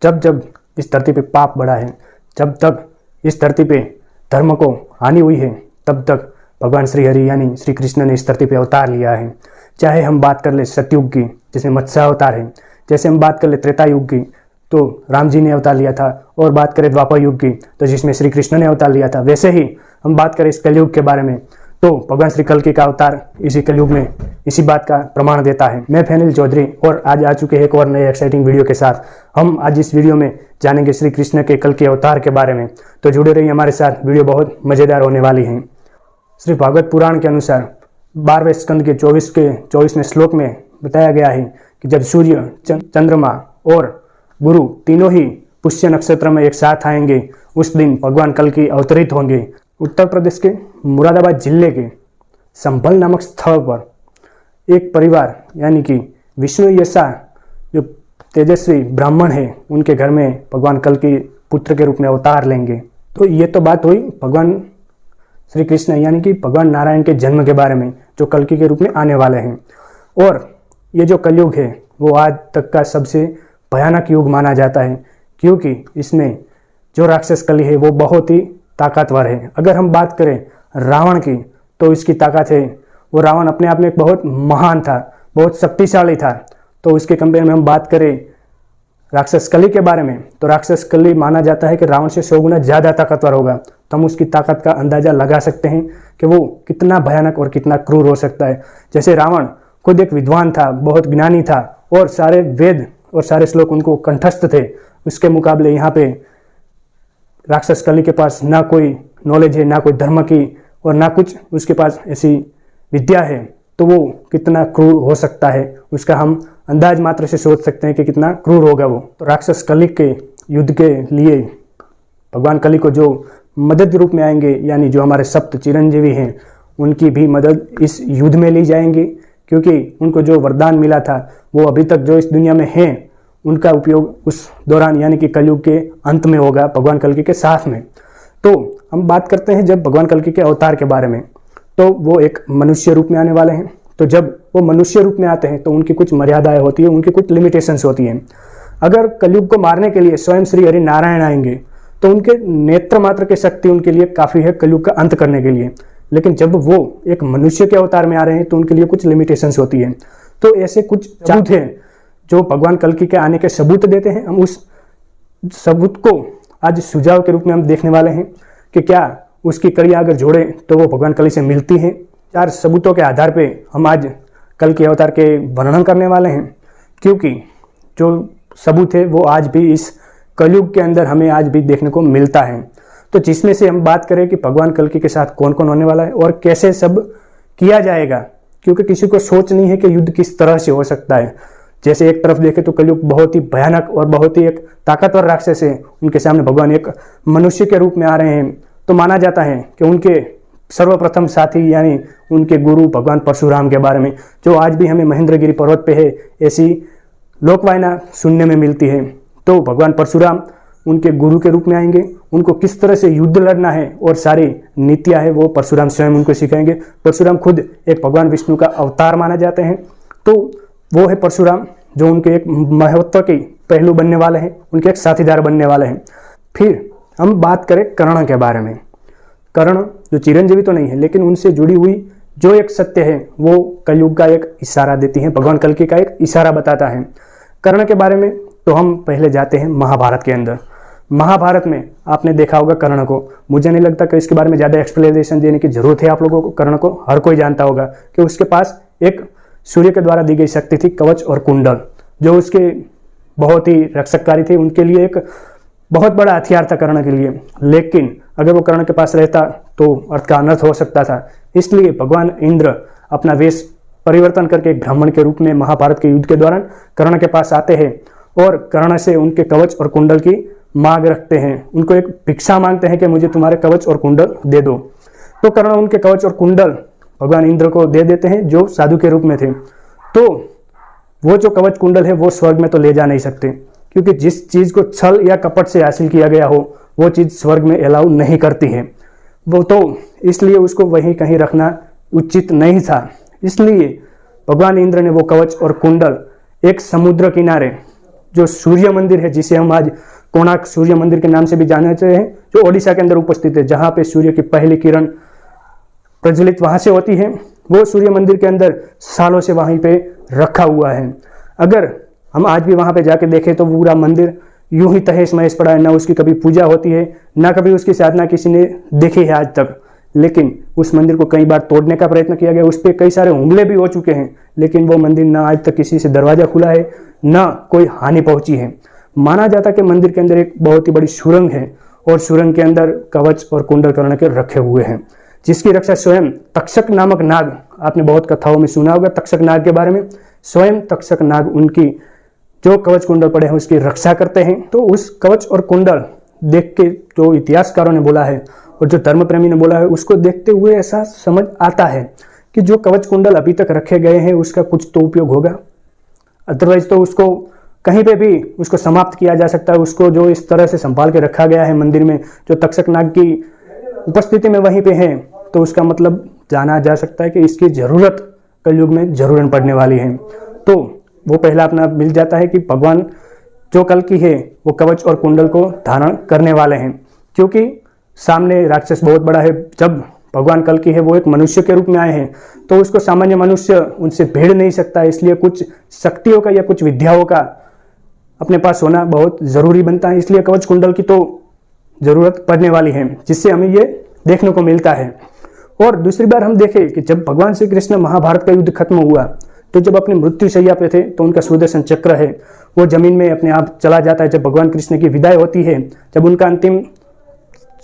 जब जब इस धरती पे पाप बढ़ा है, जब तक इस धरती पे धर्म को हानि हुई है, तब तक भगवान श्री हरि यानी श्री कृष्ण ने इस धरती पे अवतार लिया है। चाहे हम बात कर ले सतयुग की, जिसमें मत्स्य अवतार है, जैसे हम बात कर ले त्रेता युग की तो राम जी ने अवतार लिया था, और बात करें द्वापर युग की तो जिसमें श्री कृष्ण ने अवतार लिया था, वैसे ही हम बात करें इस कलयुग के बारे में तो भगवान श्री कल्कि का अवतार इसी कलयुग में इसी बात का प्रमाण देता है। मैं फैनिल चौधरी और आज आ चुके हैं एक और नए एक्साइटिंग वीडियो के साथ। हम आज इस वीडियो में जानेंगे श्री कृष्ण के कल्कि अवतार के बारे में, तो जुड़े रहिए हमारे साथ, वीडियो बहुत मजेदार होने वाली है। श्री भागवत पुराण के अनुसार 12वें स्कंद के 24वें श्लोक में बताया गया है कि जब सूर्य, चंद्रमा और गुरु तीनों ही पुष्य नक्षत्र में एक साथ आएंगे, उस दिन भगवान कल्कि अवतरित होंगे। उत्तर प्रदेश के मुरादाबाद जिले के संभल नामक स्थल पर एक परिवार यानी कि विष्णु यशा जो तेजस्वी ब्राह्मण है, उनके घर में भगवान कल्कि पुत्र के रूप में अवतार लेंगे। तो ये तो बात हुई भगवान श्री कृष्ण यानी कि भगवान नारायण के जन्म के बारे में, जो कल्कि के रूप में आने वाले हैं। और ये जो कलयुग है वो आज तक का सबसे भयानक युग माना जाता है, क्योंकि इसमें जो राक्षस कली है वो बहुत ही ताकतवर है। अगर हम बात करें रावण की तो इसकी ताकत है, वो रावण अपने आप में एक बहुत महान था, बहुत शक्तिशाली था। तो इसके कंपेयर में हम बात करें राक्षस कली के बारे में तो राक्षस कली माना जाता है कि रावण से 100 गुना ज़्यादा ताकतवर होगा। तो हम उसकी ताकत का अंदाज़ा लगा सकते हैं कि वो कितना भयानक और कितना क्रूर हो सकता है। जैसे रावण खुद एक विद्वान था, बहुत ज्ञानी था और सारे वेद और सारे श्लोक उनको कंठस्थ थे, उसके मुकाबले यहाँ पे राक्षस कली के पास ना कोई नॉलेज है, ना कोई धर्म की और ना कुछ उसके पास ऐसी विद्या है। तो वो कितना क्रूर हो सकता है उसका हम अंदाज मात्र से सोच सकते हैं कि कितना क्रूर होगा वो। तो राक्षस कली के युद्ध के लिए भगवान कली को जो मदद रूप में आएंगे, यानी जो हमारे सप्त चिरंजीवी हैं, उनकी भी मदद इस युद्ध में ली जाएंगी, क्योंकि उनको जो वरदान मिला था वो अभी तक जो इस दुनिया में हैं उनका उपयोग उस दौरान यानी कि कलयुग के अंत में होगा भगवान कल्कि के साथ में। तो हम बात करते हैं जब भगवान कल्कि के अवतार के बारे में, तो वो एक मनुष्य रूप में आने वाले हैं। तो जब वो मनुष्य रूप में आते हैं तो उनकी कुछ मर्यादाएं होती है, उनकी कुछ लिमिटेशंस होती हैं। अगर कलयुग को मारने के लिए स्वयं श्री हरि नारायण आएंगे तो उनके नेत्र मात्र की शक्ति उनके लिए काफ़ी है कलयुग का अंत करने के लिए। लेकिन जब वो एक मनुष्य के अवतार में आ रहे हैं तो उनके लिए कुछ लिमिटेशंस होती है। तो ऐसे कुछ सबूत हैं जो भगवान कल्कि के आने के सबूत देते हैं। हम उस सबूत को आज सुझाव के रूप में हम देखने वाले हैं कि क्या उसकी कड़ियाँ अगर जोड़े तो वो भगवान कल्कि से मिलती हैं। 4 सबूतों के आधार पे हम आज कल्कि अवतार के वर्णन करने वाले हैं, क्योंकि जो सबूत है वो आज भी इस कलयुग के अंदर हमें आज भी देखने को मिलता है। तो जिसमें से हम बात करें कि भगवान कल्कि के साथ कौन कौन होने वाला है और कैसे सब किया जाएगा, क्योंकि किसी को सोच नहीं है कि युद्ध किस तरह से हो सकता है। जैसे एक तरफ देखें तो कलयुग बहुत ही भयानक और बहुत ही एक ताकतवर राक्षस है, उनके सामने भगवान एक मनुष्य के रूप में आ रहे हैं। तो माना जाता है कि उनके सर्वप्रथम साथी यानी उनके गुरु भगवान परशुराम के बारे में, जो आज भी हमें महेंद्रगिरी पर्वत पे है, ऐसी लोकवायना सुनने में मिलती है। तो भगवान परशुराम उनके गुरु के रूप में आएंगे, उनको किस तरह से युद्ध लड़ना है और सारी नीतियाँ है वो परशुराम स्वयं उनको सिखाएंगे। परशुराम खुद एक भगवान विष्णु का अवतार माना जाते हैं। तो वो है परशुराम जो उनके एक महत्व के पहलू बनने वाले हैं, उनके एक साथीदार बनने वाले हैं। फिर हम बात करें कर्ण के बारे में। कर्ण जो चिरंजीवी तो नहीं है, लेकिन उनसे जुड़ी हुई जो एक सत्य है वो कलयुग का एक इशारा देती है, भगवान कल्कि का एक इशारा बताता है। कर्ण के बारे में तो हम पहले जाते हैं महाभारत के अंदर। महाभारत में आपने देखा होगा कर्ण को, मुझे नहीं लगता कि इसके बारे में ज़्यादा एक्सप्लेनेशन देने की जरूरत है आप लोगों को। कर्ण को हर कोई जानता होगा कि उसके पास एक सूर्य के द्वारा दी गई शक्ति थी, कवच और कुंडल, जो उसके बहुत ही रक्षककारी थे, उनके लिए एक बहुत बड़ा हथियार था कर्ण के लिए। लेकिन अगर वो कर्ण के पास रहता तो अर्थ का अनर्थ हो सकता था। इसलिए भगवान इंद्र अपना वेश परिवर्तन करके ब्राह्मण के रूप में महाभारत के युद्ध के दौरान कर्ण के पास आते हैं और कर्ण से उनके कवच और कुंडल की मांग रखते हैं, उनको एक भिक्षा मांगते हैं कि मुझे तुम्हारे कवच और कुंडल दे दो। तो कर्ण उनके कवच और कुंडल भगवान इंद्र को दे देते हैं, जो साधु के रूप में थे। तो वो जो कवच कुंडल है वो स्वर्ग में तो ले जा नहीं सकते, क्योंकि जिस चीज़ को छल या कपट से हासिल किया गया हो वो चीज़ स्वर्ग में अलाउ नहीं करती है वो, तो इसलिए उसको वहीं कहीं रखना उचित नहीं था। इसलिए भगवान इंद्र ने वो कवच और कुंडल एक समुद्र किनारे जो सूर्य मंदिर है, जिसे हम आज कोणार्क सूर्य मंदिर के नाम से भी जानते हैं, जो ओडिशा के अंदर उपस्थित है, जहाँ पे सूर्य की पहली किरण प्रज्वलित वहाँ से होती है, वो सूर्य मंदिर के अंदर सालों से वहीं पे रखा हुआ है। अगर हम आज भी वहाँ पे जाके देखें तो पूरा मंदिर यूं ही तहस महस पड़ा है, ना उसकी कभी पूजा होती है, ना कभी उसकी साधना किसी ने देखी है आज तक। लेकिन उस मंदिर को कई बार तोड़ने का प्रयत्न किया गया, उस पर कई सारे हमले भी हो चुके हैं, लेकिन वो मंदिर ना आज तक किसी से दरवाजा खुला है, ना कोई हानि पहुंची है। माना जाता है कि मंदिर के अंदर एक बहुत ही बड़ी सुरंग है और सुरंग के अंदर कवच और कुंडल कर्ण के रखे हुए हैं, जिसकी रक्षा स्वयं तक्षक नामक नाग, आपने बहुत कथाओं में सुना होगा तक्षक नाग के बारे में, स्वयं तक्षक नाग उनकी जो कवच कुंडल पड़े हैं उसकी रक्षा करते हैं। तो उस कवच और कुंडल देख के जो इतिहासकारों ने बोला है और जो धर्म प्रेमी ने बोला है, उसको देखते हुए ऐसा समझ आता है कि जो कवच कुंडल अभी तक रखे गए हैं उसका कुछ तो उपयोग होगा, अदरवाइज तो उसको कहीं पे भी उसको समाप्त किया जा सकता है। उसको जो इस तरह से संभाल के रखा गया है मंदिर में, जो तक्षक नाग की उपस्थिति में वहीं पे है, तो उसका मतलब जाना जा सकता है कि इसकी जरूरत कलयुग में जरूरन पड़ने वाली है। तो वो पहला अपना मिल जाता है कि भगवान जो कल्कि है वो कवच और कुंडल को धारण करने वाले हैं, क्योंकि सामने राक्षस बहुत बड़ा है। जब भगवान कल्कि है वो एक मनुष्य के रूप में आए हैं, तो उसको सामान्य मनुष्य उनसे भिड़ नहीं सकता, इसलिए कुछ शक्तियों का या कुछ विद्याओं का अपने पास होना बहुत जरूरी बनता है। इसलिए कवच कुंडल की तो जरूरत पड़ने वाली है, जिससे हमें ये देखने को मिलता है। और दूसरी बार हम देखें कि जब भगवान श्री कृष्ण महाभारत का युद्ध खत्म हुआ, तो जब अपनी मृत्यु शैया पे थे, तो उनका सुदर्शन चक्र है वो जमीन में अपने आप चला जाता है। जब भगवान कृष्ण की विदाई होती है, जब उनका अंतिम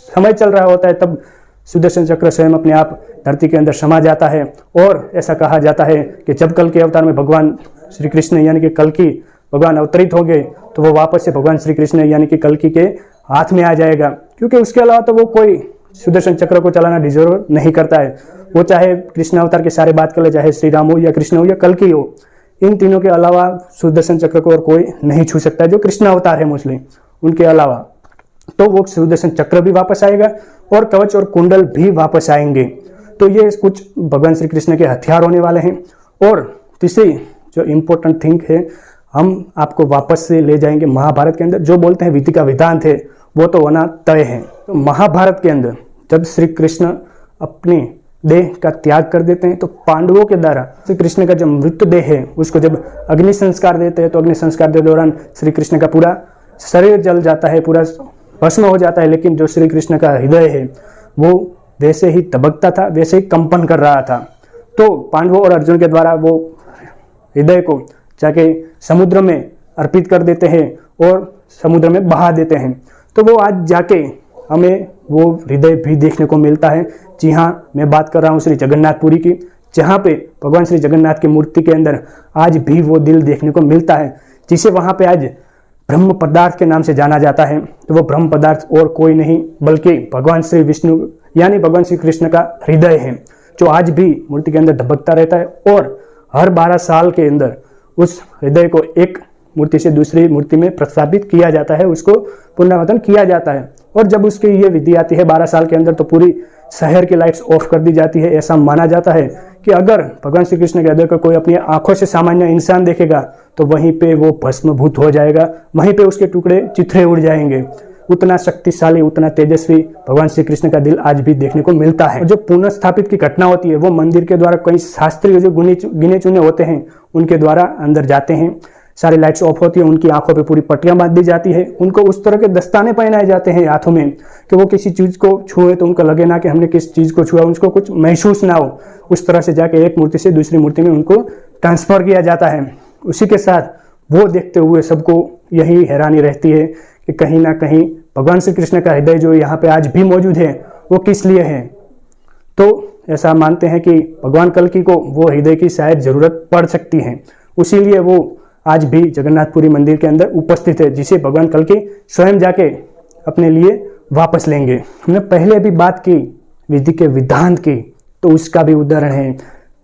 समय चल रहा होता है, तब सुदर्शन चक्र स्वयं अपने आप धरती के अंदर समा जाता है। और ऐसा कहा जाता है कि जब कल के अवतार में भगवान श्री कृष्ण यानी कि कल्कि भगवान अवतरित हो गए, तो वो वापस से भगवान श्री कृष्ण यानी कि कल्कि के हाथ में आ जाएगा, क्योंकि उसके अलावा तो वो कोई सुदर्शन चक्र को चलाना डिजर्व नहीं करता है। वो चाहे कृष्ण अवतार के सारे बात कर ले, चाहे श्री राम हो या कृष्ण हो या कल्कि हो, इन तीनों के अलावा सुदर्शन चक्र को और कोई नहीं छू सकता है, जो कृष्ण अवतार है मोस्टली उनके अलावा। तो वो सुदर्शन चक्र भी वापस आएगा और कवच और कुंडल भी वापस आएंगे। तो ये कुछ भगवान श्री कृष्ण के हथियार होने वाले हैं। और तीसरी जो इम्पोर्टेंट थिंग है, हम आपको वापस से ले जाएंगे महाभारत के अंदर। जो बोलते हैं विधि का विधान थे वो तो होना तय है। तो महाभारत के अंदर जब श्री कृष्ण अपने देह का त्याग कर देते हैं, तो पांडवों के द्वारा श्री कृष्ण का जो मृतदेह है उसको जब अग्नि संस्कार देते हैं, तो अग्नि संस्कार के दौरान श्री कृष्ण का पूरा शरीर जल जाता है, पूरा भस्म हो जाता है, लेकिन जो श्री कृष्ण का हृदय है वो वैसे ही दबकता था, वैसे ही कंपन कर रहा था। तो पांडवों और अर्जुन के द्वारा वो हृदय को जाके समुद्र में अर्पित कर देते हैं और समुद्र में बहा देते हैं। तो वो आज जाके हमें वो हृदय भी देखने को मिलता है। जी हाँ, मैं बात कर रहा हूँ श्री जगन्नाथपुरी की, जहाँ पे भगवान श्री जगन्नाथ की मूर्ति के अंदर आज भी वो दिल देखने को मिलता है, जिसे वहाँ पे आज ब्रह्म पदार्थ के नाम से जाना जाता है। तो वो ब्रह्म पदार्थ और कोई नहीं बल्कि भगवान श्री विष्णु यानी भगवान श्री कृष्ण का हृदय है, जो आज भी मूर्ति के अंदर धबकता रहता है। और हर 12 साल के अंदर उस हृदय को एक मूर्ति से दूसरी मूर्ति में प्रस्थापित किया जाता है, उसको पुनरावर्तन किया जाता है। और जब उसकी ये विधि आती है 12 साल के अंदर, तो पूरी शहर की लाइट्स ऑफ कर दी जाती है। ऐसा माना जाता है कि अगर भगवान श्री कृष्ण के हृदय को कोई अपनी आंखों से सामान्य इंसान देखेगा, तो वहीं पे वो भस्मभूत हो जाएगा, वहीं पे उसके टुकड़े चिथड़े उड़ जाएंगे। उतना शक्तिशाली, उतना तेजस्वी भगवान श्री कृष्ण का दिल आज भी देखने को मिलता है। जो पुनर्स्थापित की घटना होती है, वो मंदिर के द्वारा कई शास्त्रीय जो गिने चुने होते हैं उनके द्वारा अंदर जाते हैं। सारी लाइट्स ऑफ होती है, उनकी आंखों पे पूरी पट्टियां बांध दी जाती है, उनको उस तरह के दस्ताने पहनाए जाते हैं हाथों में कि वो किसी चीज को छुए तो उनको लगे ना कि हमने किस चीज को छुआ, उनको कुछ महसूस ना हो। उस तरह से जाके एक मूर्ति से दूसरी मूर्ति में उनको ट्रांसफर किया जाता है। उसी के साथ वो देखते हुए सबको यही हैरानी रहती है कि कहीं ना कहीं भगवान श्री कृष्ण का हृदय जो यहाँ पे आज भी मौजूद है वो किस लिए है। तो ऐसा मानते हैं कि भगवान कल्कि को वो हृदय की शायद जरूरत पड़ सकती है, उसीलिए वो आज भी जगन्नाथपुरी मंदिर के अंदर उपस्थित है, जिसे भगवान कल्कि स्वयं जाके अपने लिए वापस लेंगे। हमने पहले भी बात की विधि के विधान की, तो उसका भी उदाहरण है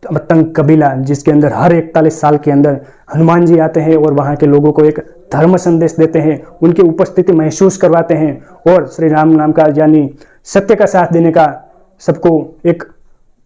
मतंग कबीला, जिसके अंदर हर 41 साल के अंदर हनुमान जी आते हैं और वहाँ के लोगों को एक धर्म संदेश देते हैं, उनकी उपस्थिति महसूस करवाते हैं और श्री राम नाम का यानी सत्य का साथ देने का सबको एक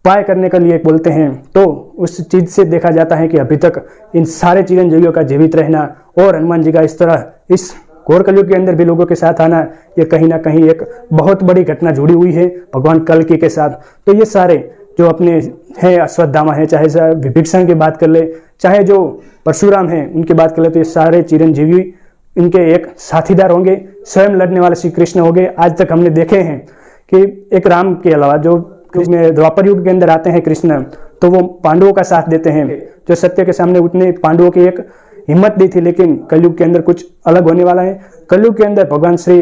उपाय करने के लिए बोलते हैं, तो उस चीज से देखा जाता है कि अभी तक इन सारे चिरंजीवियों का जीवित रहना और हनुमान जी का इस तरह इस घोर कलयुग के अंदर भी लोगों के साथ आना, ये कहीं ना कहीं एक बहुत बड़ी घटना जुड़ी हुई है भगवान कल्कि के साथ। तो ये सारे जो अपने हैं अश्वत्थामा है, चाहे विभीषण की बात कर ले, चाहे जो परशुराम हैं उनकी बात कर ले, तो ये सारे चिरंजीवी इनके एक साथीदार होंगे, स्वयं लड़ने वाले श्री कृष्ण होंगे। आज तक हमने देखे हैं कि एक राम के अलावा जो द्वापर युग के अंदर आते हैं कृष्ण, तो वो पांडवों का साथ देते हैं। जो सत्य के सामने उठने पांडवों की एक हिम्मत दी थी, लेकिन कलयुग के अंदर कुछ अलग होने वाला है। कलयुग के अंदर भगवान श्री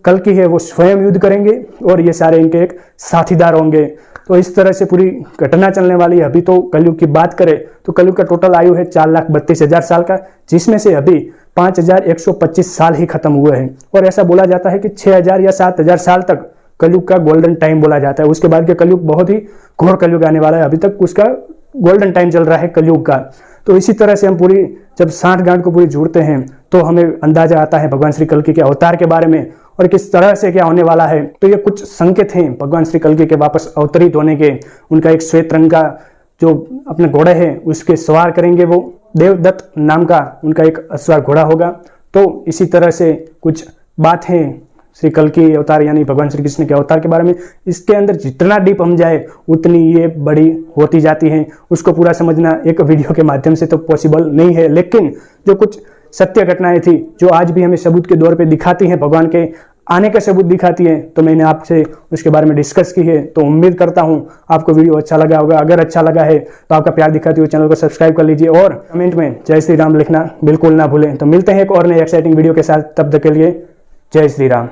कल्कि है वो स्वयं युद्ध करेंगे और ये सारे इनके एक साथीदार होंगे। तो इस तरह से पूरी घटना चलने वाली है। अभी तो कलयुग की बात करें तो कलयुग का टोटल आयु है 4,32,000 साल का, जिसमें से अभी 5,125 साल ही खत्म हुए हैं। और ऐसा बोला जाता है कि 6,000 या 7,000 साल तक कलयुग का गोल्डन टाइम बोला जाता है। उसके बाद के कलयुग बहुत ही घोर कलयुग आने वाला है। अभी तक उसका गोल्डन टाइम चल रहा है कलयुग का। तो इसी तरह से हम पूरी जब साठ गांठ को पूरी जोड़ते हैं तो हमें अंदाजा आता है भगवान श्री कल्कि के अवतार के बारे में और किस तरह से क्या होने वाला है। तो ये कुछ संकेत हैं भगवान श्री कल्कि के वापस अवतरित होने के। उनका एक श्वेत रंग का जो अपने घोड़े है उसके सवार करेंगे, वो देवदत्त नाम का उनका एक अश्वार घोड़ा होगा। तो इसी तरह से कुछ बात है श्री कल्कि अवतार यानी भगवान श्री कृष्ण के अवतार के बारे में। इसके अंदर जितना डीप हम जाए उतनी ये बड़ी होती जाती है। उसको पूरा समझना एक वीडियो के माध्यम से तो पॉसिबल नहीं है, लेकिन जो कुछ सत्य घटनाएं थी जो आज भी हमें सबूत के दौर पे दिखाती हैं, भगवान के आने का सबूत दिखाती है, तो मैंने आपसे उसके बारे में डिस्कस की है। तो उम्मीद करता हूं आपको वीडियो अच्छा लगा होगा। अगर अच्छा लगा है तो आपका प्यार दिखाते हुए चैनल को सब्सक्राइब कर लीजिए और कमेंट में जय श्री राम लिखना बिल्कुल ना भूलें। तो मिलते हैं एक और नए एक्साइटिंग वीडियो के साथ, तब तक के लिए जय श्री राम।